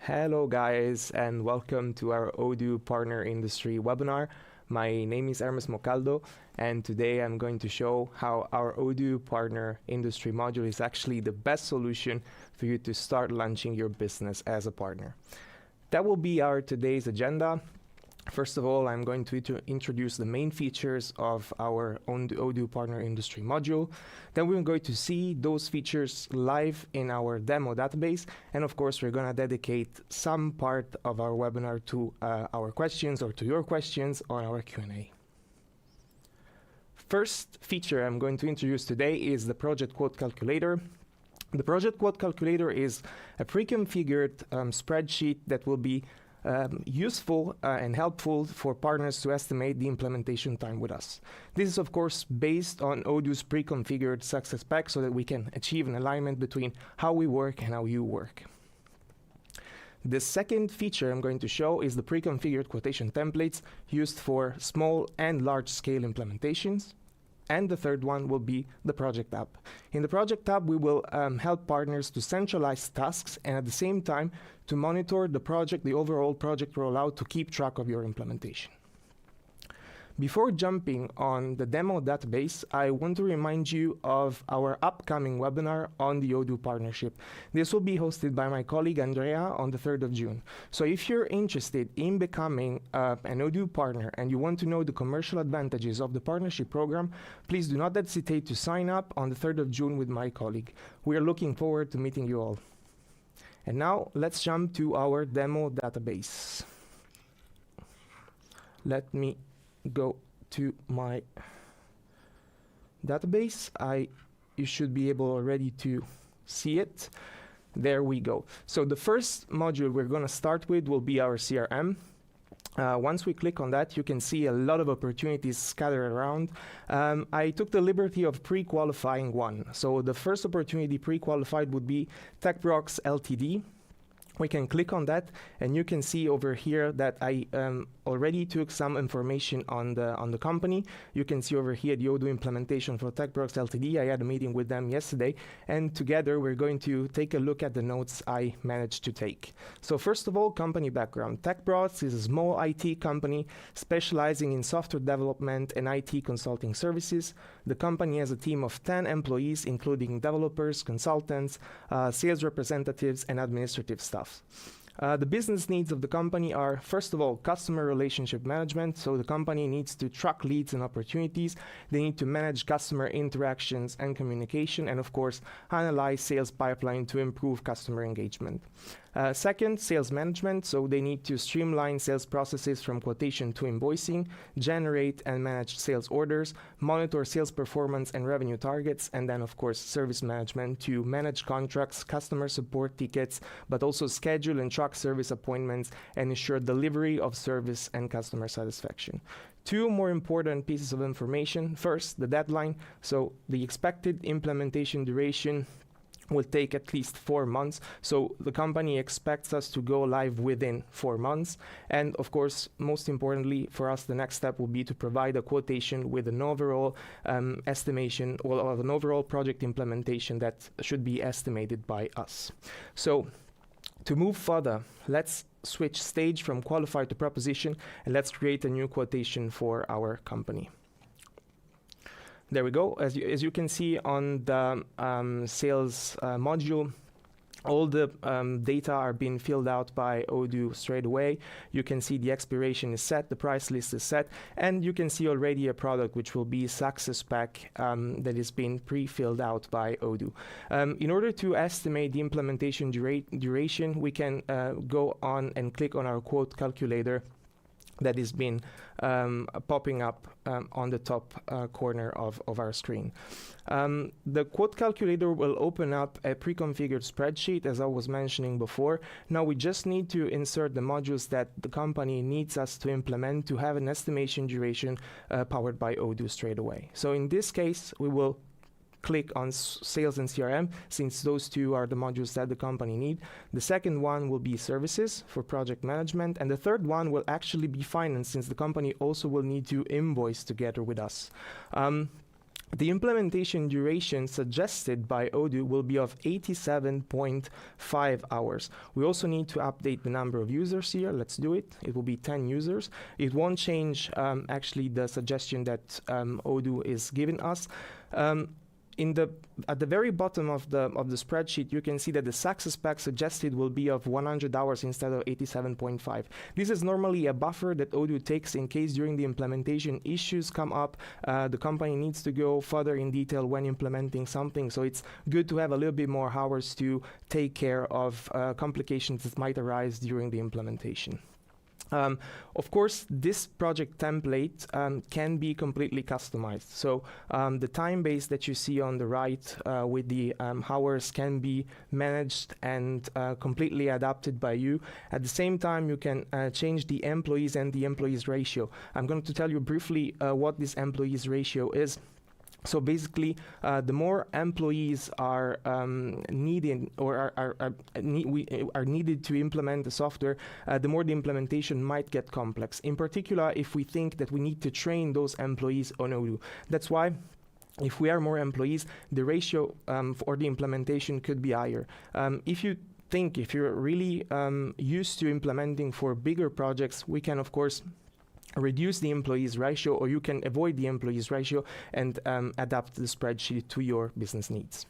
Hello guys and welcome to our Odoo Partner Industry webinar. My name is Hermes Mocaldo and today I'm going to show how our Odoo Partner Industry module is actually the best solution for you to start launching your business as a partner. That will be our today's agenda. First of all, I'm going to introduce the main features of our own Odoo Partner Industry module. Then we're going to see those features live in our demo database. And of course, we're going to dedicate some part of our webinar to our questions or to your questions on our Q&A. First feature I'm going to introduce today is the Project Quote Calculator. The Project Quote Calculator is a pre-configured spreadsheet that will be useful and helpful for partners to estimate the implementation time with us. This is of course based on Odoo's pre-configured success pack so that we can achieve an alignment between how we work and how you work. The second feature I'm going to show is the pre-configured quotation templates used for small and large scale implementations. And the third one will be the Project tab. In the Project tab, we will help partners to centralize tasks and at the same time to monitor the overall project rollout to keep track of your implementation. Before jumping on the demo database, I want to remind you of our upcoming webinar on the Odoo partnership. This will be hosted by my colleague Andrea on the 3rd of June. So if you're interested in becoming an Odoo partner and you want to know the commercial advantages of the partnership program, please do not hesitate to sign up on the 3rd of June with my colleague. We are looking forward to meeting you all. And now let's jump to our demo database. Let me go to my database. You should be able already to see it. There we go. So the first module we're going to start with will be our CRM. Once we click on that, you can see a lot of opportunities scattered around. I took the liberty of pre-qualifying one. So the first opportunity pre-qualified would be TechBrox Ltd. We can click on that and you can see over here that I already took some information on the company. You can see over here the Odoo implementation for TechBrox Ltd. I had a meeting with them yesterday and together we're going to take a look at the notes I managed to take. So first of all, company background. TechBrox is a small IT company specializing in software development and IT consulting services. The company has a team of 10 employees including developers, consultants, sales representatives and administrative staff. The business needs of the company are, first of all, customer relationship management. So the company needs to track leads and opportunities. They need to manage customer interactions and communication, and of course, analyze sales pipeline to improve customer engagement. Second, sales management. So they need to streamline sales processes from quotation to invoicing, generate and manage sales orders, monitor sales performance and revenue targets, and then of course service management to manage contracts, customer support tickets, but also schedule and track service appointments and ensure delivery of service and customer satisfaction. Two more important pieces of information. First, the deadline. So the expected implementation duration will take at least 4 months. So the company expects us to go live within 4 months. And of course, most importantly for us, the next step will be to provide a quotation with an overall estimation or an overall project implementation that should be estimated by us. So to move further, let's switch stage from qualified to proposition and let's create a new quotation for our company. There we go. As you can see on the sales module, all the data are being filled out by Odoo straight away. You can see the expiration is set, the price list is set, and you can see already a product which will be success pack that is being pre-filled out by Odoo. In order to estimate the implementation duration, we can go on and click on our quote calculator that is been popping up on the top corner of our screen. The quote calculator will open up a pre-configured spreadsheet, as I was mentioning before. Now we just need to insert the modules that the company needs us to implement to have an estimation duration powered by Odoo straight away. So in this case, we will click on sales and CRM, since those two are the modules that the company need. The second one will be services for project management, and the third one will actually be finance, since the company also will need to invoice together with us. The implementation duration suggested by Odoo will be of 87.5 hours. We also need to update the number of users here. Let's do it. It will be 10 users. It won't change actually the suggestion that Odoo is giving us. At the very bottom of the spreadsheet, you can see that the success pack suggested will be of 100 hours instead of 87.5. This is normally a buffer that Odoo takes in case during the implementation issues come up. The company needs to go further in detail when implementing something, so it's good to have a little bit more hours to take care of complications that might arise during the implementation. Of course, this project template can be completely customized. So the time base that you see on the right with the hours can be managed and completely adapted by you. At the same time, you can change the employees and the employees ratio. I'm going to tell you briefly what this employees ratio is. So basically, the more employees are needed or are needed to implement the software, the more the implementation might get complex. In particular, if we think that we need to train those employees on Odoo. That's why if we are more employees, the ratio for the implementation could be higher. If you're really used to implementing for bigger projects, we can, of course, reduce the employees ratio, or you can avoid the employees ratio and adapt the spreadsheet to your business needs.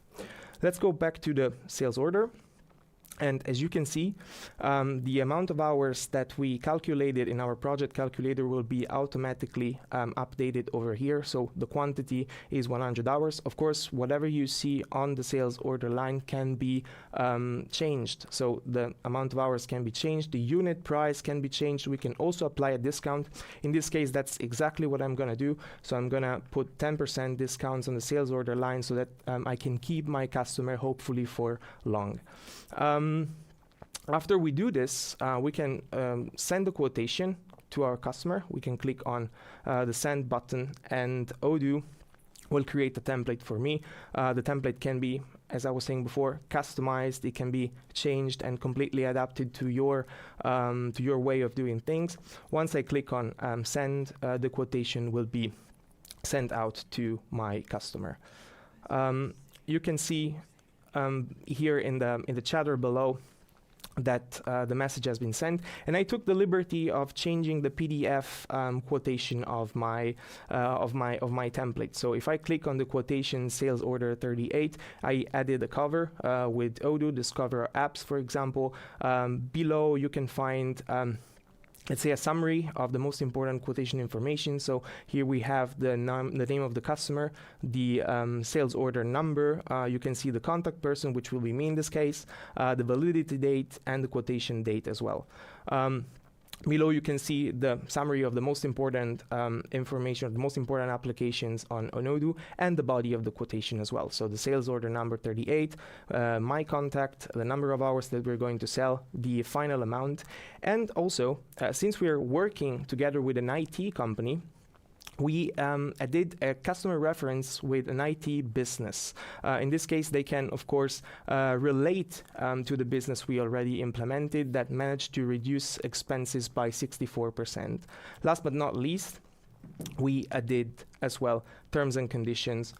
Let's go back to the sales order. And as you can see, the amount of hours that we calculated in our project calculator will be automatically updated over here. So the quantity is 100 hours. Of course, whatever you see on the sales order line can be changed. So the amount of hours can be changed. The unit price can be changed. We can also apply a discount. In this case, that's exactly what I'm going to do. So I'm going to put 10% discounts on the sales order line so that I can keep my customer hopefully for long. After we do this, we can send the quotation to our customer. We can click on the send button, and Odoo will create a template for me. The template can be, as I was saying before, customized. It can be changed and completely adapted to your way of doing things. Once I click on send, the quotation will be sent out to my customer. You can see here in the chatter below that the message has been sent, and I took the liberty of changing the PDF quotation of my template. So if I click on the quotation sales order 38, I added a cover with Odoo, Discover Apps, for example. Below you can find let's say a summary of the most important quotation information. So here we have the name of the customer, the sales order number. You can see the contact person, which will be me in this case, the validity date, and the quotation date as well. Below you can see the summary of the most important information, the most important applications on Odoo, and the body of the quotation as well. So the sales order number 38, my contact, the number of hours that we're going to sell, the final amount, and also since we are working together with an IT company, we did a customer reference with an IT business. In this case, they can, of course, relate to the business we already implemented that managed to reduce expenses by 64%. Last but not least, we did as well terms and conditions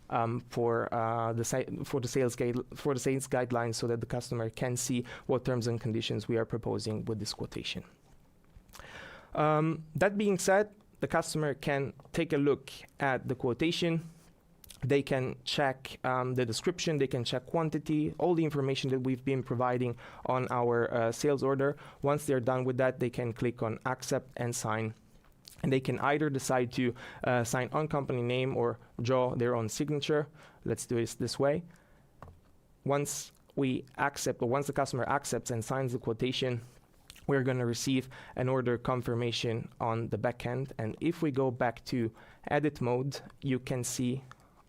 for the sales guidelines, so that the customer can see what terms and conditions we are proposing with this quotation. That being said, the customer can take a look at the quotation. They can check the description, they can check quantity, all the information that we've been providing on our sales order. Once they're done with that, they can click on accept and sign. And they can either decide to sign on company name or draw their own signature. Let's do this way. Once we accept, or once the customer accepts and signs the quotation, we're going to receive an order confirmation on the backend. And if we go back to edit mode, you can see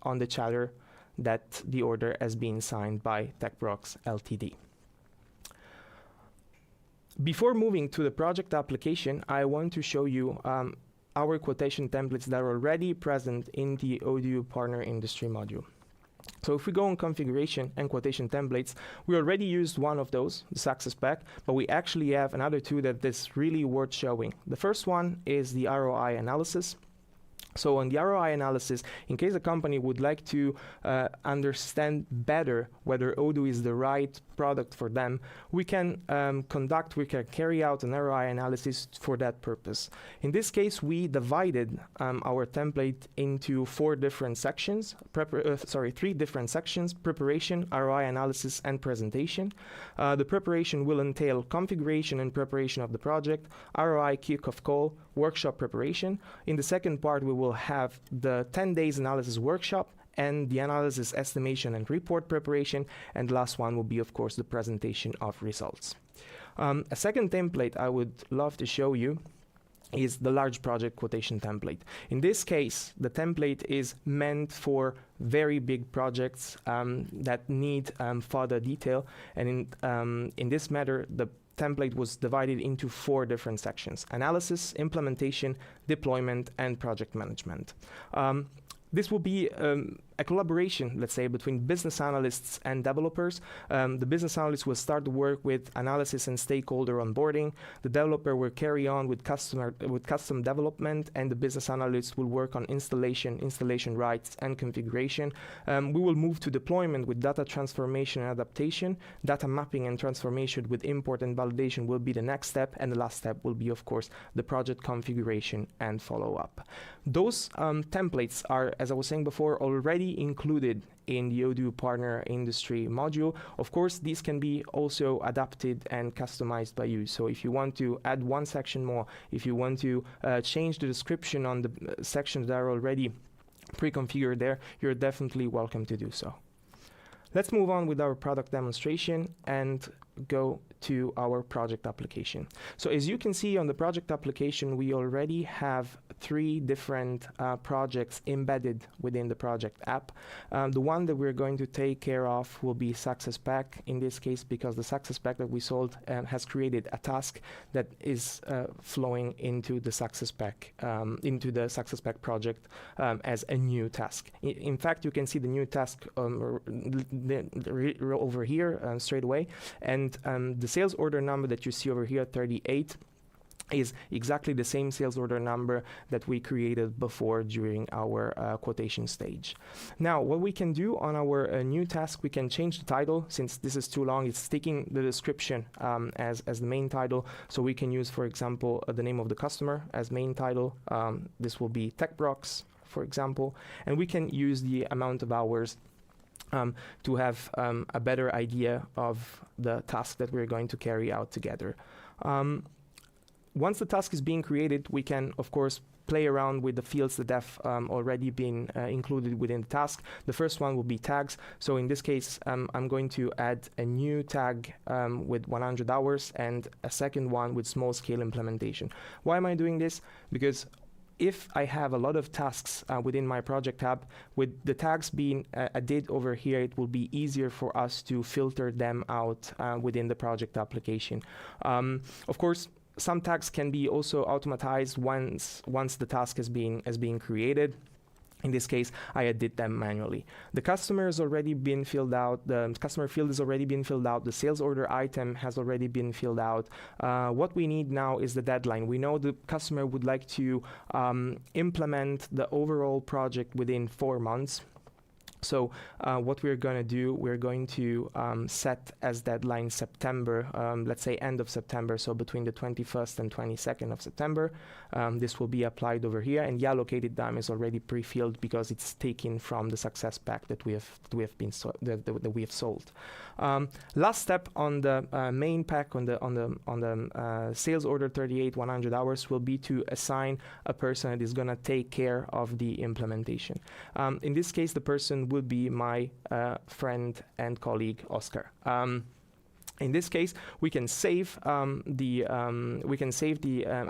on the chatter that the order has been signed by TechBrox Ltd. Before moving to the project application, I want to show you our quotation templates that are already present in the Odoo Partner Industry module. So if we go on configuration and quotation templates, we already used one of those, the success pack, but we actually have another two that is really worth showing. The first one is the ROI analysis. So on the ROI analysis, in case a company would like to understand better whether Odoo is the right product for them, we can carry out an ROI analysis for that purpose. In this case, we divided our template into three different sections: preparation, ROI analysis, and presentation. The preparation will entail configuration and preparation of the project, ROI kickoff call, workshop preparation. In the second part, we will have the 10 days analysis workshop and the analysis estimation and report preparation. And the last one will be, of course, the presentation of results. A second template I would love to show you is the large project quotation template. In this case, the template is meant for very big projects that need further detail. And in this matter, the template was divided into 4 different sections: analysis, implementation, deployment, and project management. This will be a collaboration, let's say, between business analysts and developers. The business analyst will start to work with analysis and stakeholder onboarding. The developer will carry on with custom development, and the business analyst will work on installation rights, and configuration. We will move to deployment with data transformation and adaptation. Data mapping and transformation with import and validation will be the next step, and the last step will be, of course, the project configuration and follow-up. Those templates are, as I was saying before, already included in the Odoo Partner Industry module. Of course, these can be also adapted and customized by you. So if you want to add one section more, if you want to change the description on the sections that are already pre-configured there, you're definitely welcome to do so. Let's move on with our product demonstration and go to our project application. So as you can see on the project application, we already have 3 different projects embedded within the project app. The one that we're going to take care of will be SuccessPack in this case, because the SuccessPack that we sold has created a task that is flowing into the SuccessPack project as a new task. In fact, you can see the new task over here straight away, and the sales order number that you see over here, 38, is exactly the same sales order number that we created before during our quotation stage. Now, what we can do on our new task, we can change the title. Since this is too long, it's taking the description as the main title. So we can use, for example, the name of the customer as main title. This will be TechBrox, for example, and we can use the amount of hours to have a better idea of the task that we're going to carry out together. Once the task is being created, we can, of course, play around with the fields that have already been included within the task. The first one will be tags. So in this case, I'm going to add a new tag with 100 hours and a second one with small-scale implementation. Why am I doing this? Because if I have a lot of tasks within my project tab, with the tags being added over here, it will be easier for us to filter them out within the project application. Of course, some tags can be also automatized once the task has been created. In this case, I did them manually. The customer has already been filled out. The customer field has already been filled out. The sales order item has already been filled out. What we need now is the deadline. We know the customer would like to implement the overall project within 4 months. So what we're going to do, we're going to set as deadline September, let's say end of September, so between the 21st and 22nd of September. This will be applied over here, and the allocated time is already pre-filled because it's taken from the SuccessPack that we have sold. Last step on the main pack on the sales order 38 100 hours will be to assign a person that is going to take care of the implementation. In this case, the person would be my friend and colleague Oscar. In this case, we can save the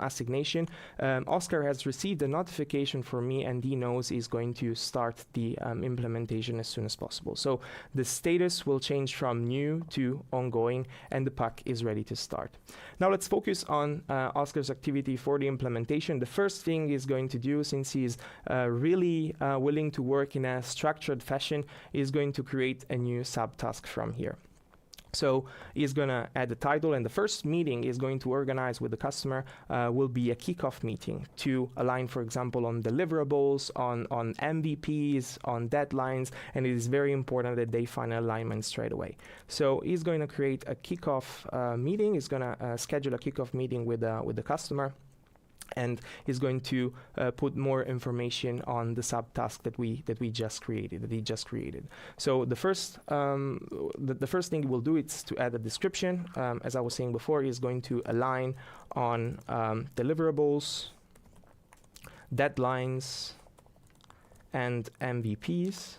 assignation. Oscar has received a notification from me, and he knows he's going to start the implementation as soon as possible. So the status will change from new to ongoing, and the pack is ready to start. Now let's focus on Oscar's activity for the implementation. The first thing he's going to do, since he's really willing to work in a structured fashion, is going to create a new subtask from here. So he's going to add the title, and the first meeting is going to organize with the customer will be a kickoff meeting to align, for example, on deliverables, on MVPs, on deadlines, and it is very important that they find alignment straight away. So he's going to create a kickoff meeting. He's going to schedule a kickoff meeting with the customer, and he's going to put more information on the subtask that he just created. So the first thing we'll do is to add a description. As I was saying before, he's going to align on deliverables, deadlines, and MVPs.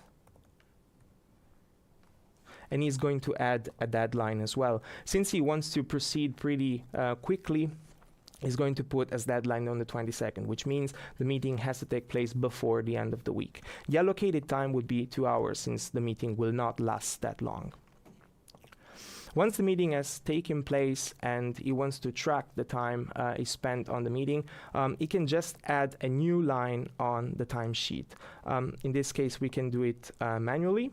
And he's going to add a deadline as well. Since he wants to proceed pretty quickly, is going to put as deadline on the 22nd, which means the meeting has to take place before the end of the week. The allocated time would be 2 hours, since the meeting will not last that long. Once the meeting has taken place and he wants to track the time he spent on the meeting, he can just add a new line on the timesheet. In this case, we can do it manually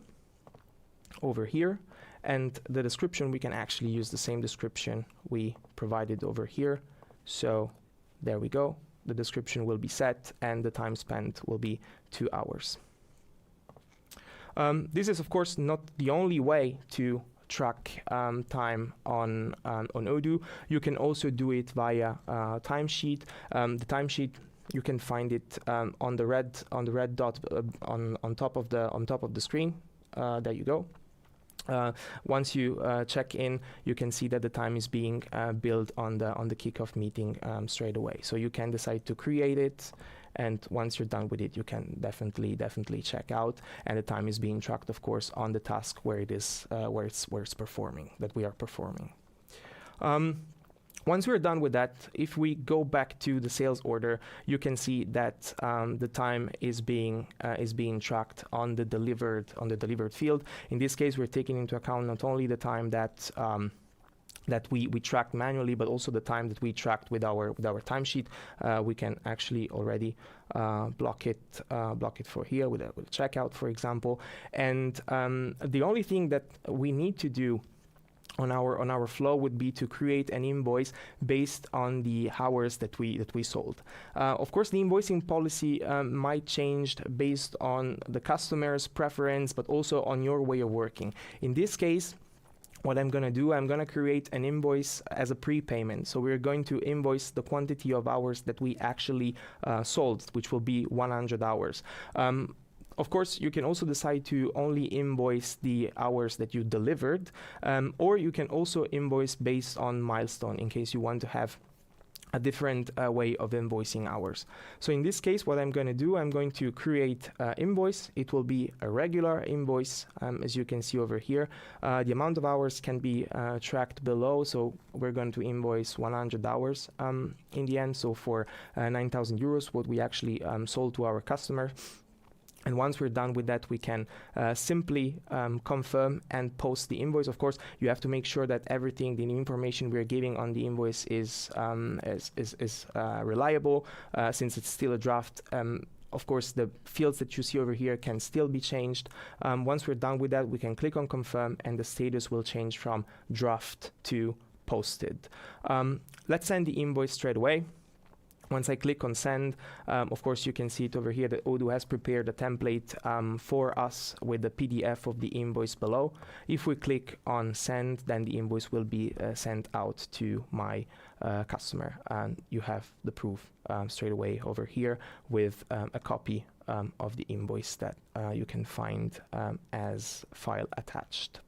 over here. And the description, we can actually use the same description we provided over here. So there we go. The description will be set and the time spent will be 2 hours. This is, of course, not the only way to track time on Odoo. You can also do it via timesheet. The timesheet, you can find it on the red dot on top of the screen. There you go. Once you check in, you can see that the time is being billed on the kickoff meeting straight away. So you can decide to create it, and once you're done with it, you can definitely check out, and the time is being tracked, of course, on the task where it is where it's performing, that we are performing. Once we're done with that, if we go back to the sales order, you can see that the time is being tracked on the delivered field. In this case, we're taking into account not only the time that we tracked manually, but also the time that we tracked with our timesheet. We can actually already block it for here with a checkout, for example. And the only thing that we need to do on our flow would be to create an invoice based on the hours that we sold. Of course, the invoicing policy might change based on the customer's preference, but also on your way of working. In this case, what I'm going to do, I'm going to create an invoice as a prepayment. So we're going to invoice the quantity of hours that we actually sold, which will be 100 hours. Of course, you can also decide to only invoice the hours that you delivered, or you can also invoice based on milestone in case you want to have a different way of invoicing hours. So in this case, what I'm going to do, I'm going to create an invoice. It will be a regular invoice, as you can see over here. The amount of hours can be tracked below, so we're going to invoice 100 hours in the end, so for 9,000 euros, what we actually sold to our customer. And once we're done with that, we can simply confirm and post the invoice. Of course, you have to make sure that everything, the information we're giving on the invoice is reliable, since it's still a draft. Of course, the fields that you see over here can still be changed. Once we're done with that, we can click on confirm, and the status will change from draft to posted. Let's send the invoice straight away. Once I click on send, of course, you can see it over here that Odoo has prepared a template for us with the PDF of the invoice below. If we click on send, then the invoice will be sent out to my customer, and you have the proof straight away over here with a copy of the invoice that you can find as file attached.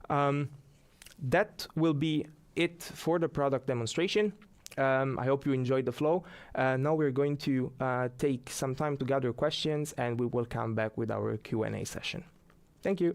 That will be it for the product demonstration. I hope you enjoyed the flow. Now we're going to take some time to gather questions, and we will come back with our Q&A session. Thank you.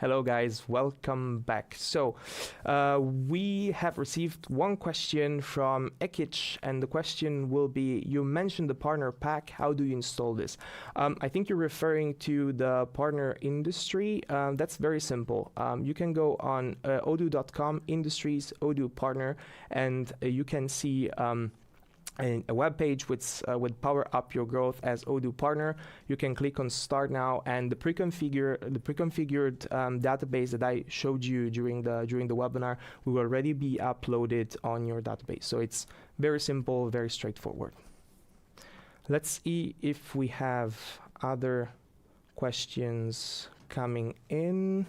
Hello guys, welcome back. So we have received one question from Ekich, and the question will be, you mentioned the partner pack, how do you install this? I think you're referring to the partner industry. That's very simple. You can go on odoo.com, industries, Odoo partner, and you can see a web page with Power Up Your Growth as Odoo partner. You can click on Start Now, and the pre-configured database that I showed you during the webinar will already be uploaded on your database. So it's very simple, very straightforward. Let's see if we have other questions coming in.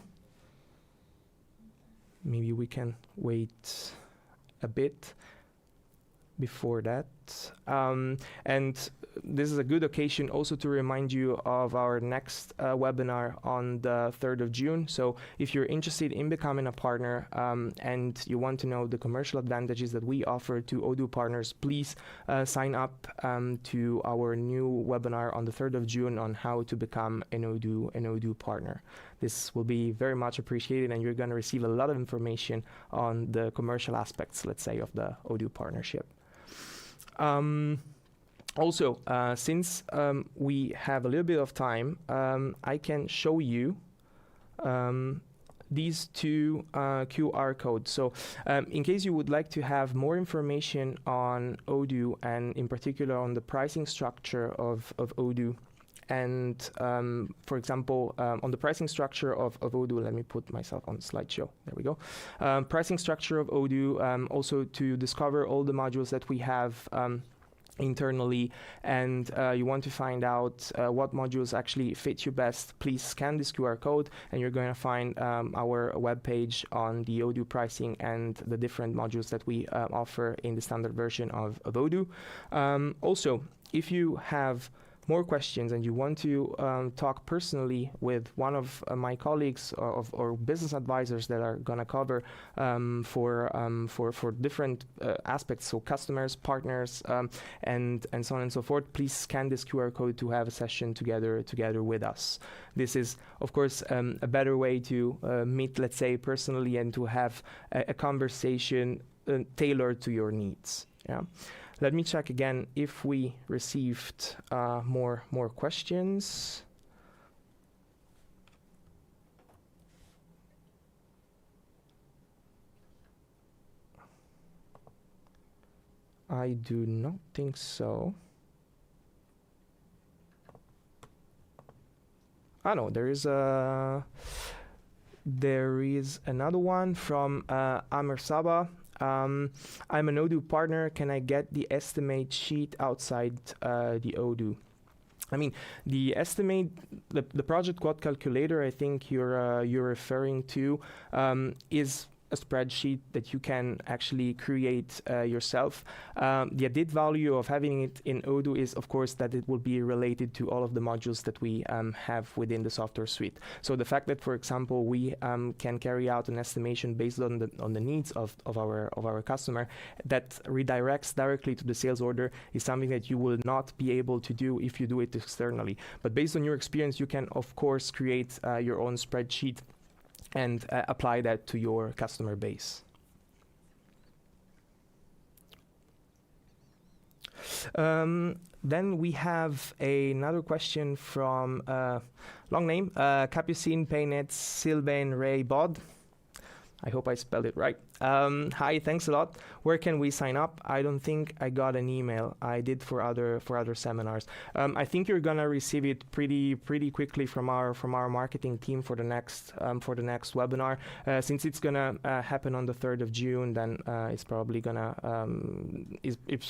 Maybe we can wait a bit before that. And this is a good occasion also to remind you of our next webinar on the 3rd of June. So if you're interested in becoming a partner and you want to know the commercial advantages that we offer to Odoo partners, please sign up to our new webinar on the 3rd of June on how to become an Odoo partner. This will be very much appreciated, and you're going to receive a lot of information on the commercial aspects, let's say, of the Odoo partnership. Also, since we have a little bit of time, I can show you these two QR codes. So in case you would like to have more information on Odoo, and in particular on the pricing structure of Odoo, and for example, on the pricing structure of Odoo, let me put myself on the slideshow. There we go. Pricing structure of Odoo, also to discover all the modules that we have internally, and you want to find out what modules actually fit you best, please scan this QR code and you're going to find our webpage on the Odoo pricing and the different modules that we offer in the standard version of Odoo. Also, if you have more questions and you want to talk personally with one of my colleagues or business advisors that are going to cover for different aspects, so customers, partners, and so on and so forth, please scan this QR code to have a session together with us. This is, of course, a better way to meet, let's say, personally, and to have a conversation tailored to your needs. Yeah. Let me check again if we received more questions. I do not think so. Ah, no, there is another one from Amr Saba. I'm an Odoo partner. Can I get the estimate sheet outside the Odoo? I mean, the estimate, the project quote calculator, I think you're referring to, is a spreadsheet that you can actually create yourself. The added value of having it in Odoo is, of course, that it will be related to all of the modules that we have within the software suite. So the fact that, for example, we can carry out an estimation based on the needs of our customer that redirects directly to the sales order is something that you will not be able to do if you do it externally. But based on your experience, you can, of course, create your own spreadsheet and apply that to your customer base. Then we have another question from long name, Capucine Paynet Sylvain Ray Bod. I hope I spelled it right. Hi, thanks a lot. Where can we sign up? I don't think I got an email. I did for other seminars. I think you're gonna receive it pretty quickly from our marketing team for the next webinar. Since it's gonna happen on the 3rd of June, then it's probably gonna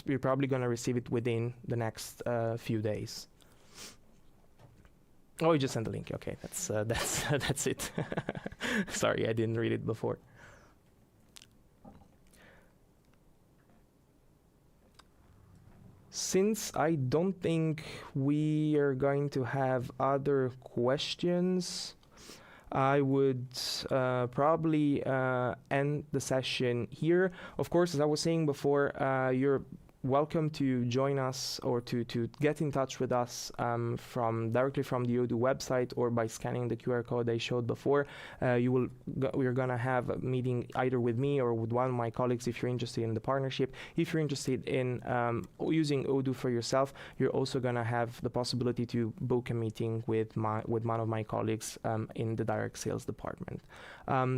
you're probably gonna receive it within the next few days. Oh, you just sent the link. Okay, that's it. Sorry, I didn't read it before. Since I don't think we are going to have other questions, I would probably end the session here. Of course, as I was saying before, you're welcome to join us or to get in touch with us directly from the Odoo website or by scanning the QR code I showed before. We're gonna have a meeting either with me or with one of my colleagues if you're interested in the partnership. If you're interested in using Odoo for yourself, you're also gonna have the possibility to book a meeting with one of my colleagues in the direct sales department.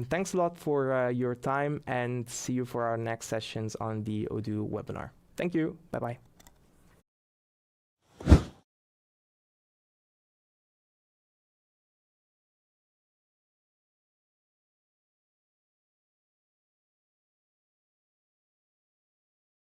Thanks a lot for your time, and see you for our next sessions on the Odoo webinar. Thank you. Bye-bye.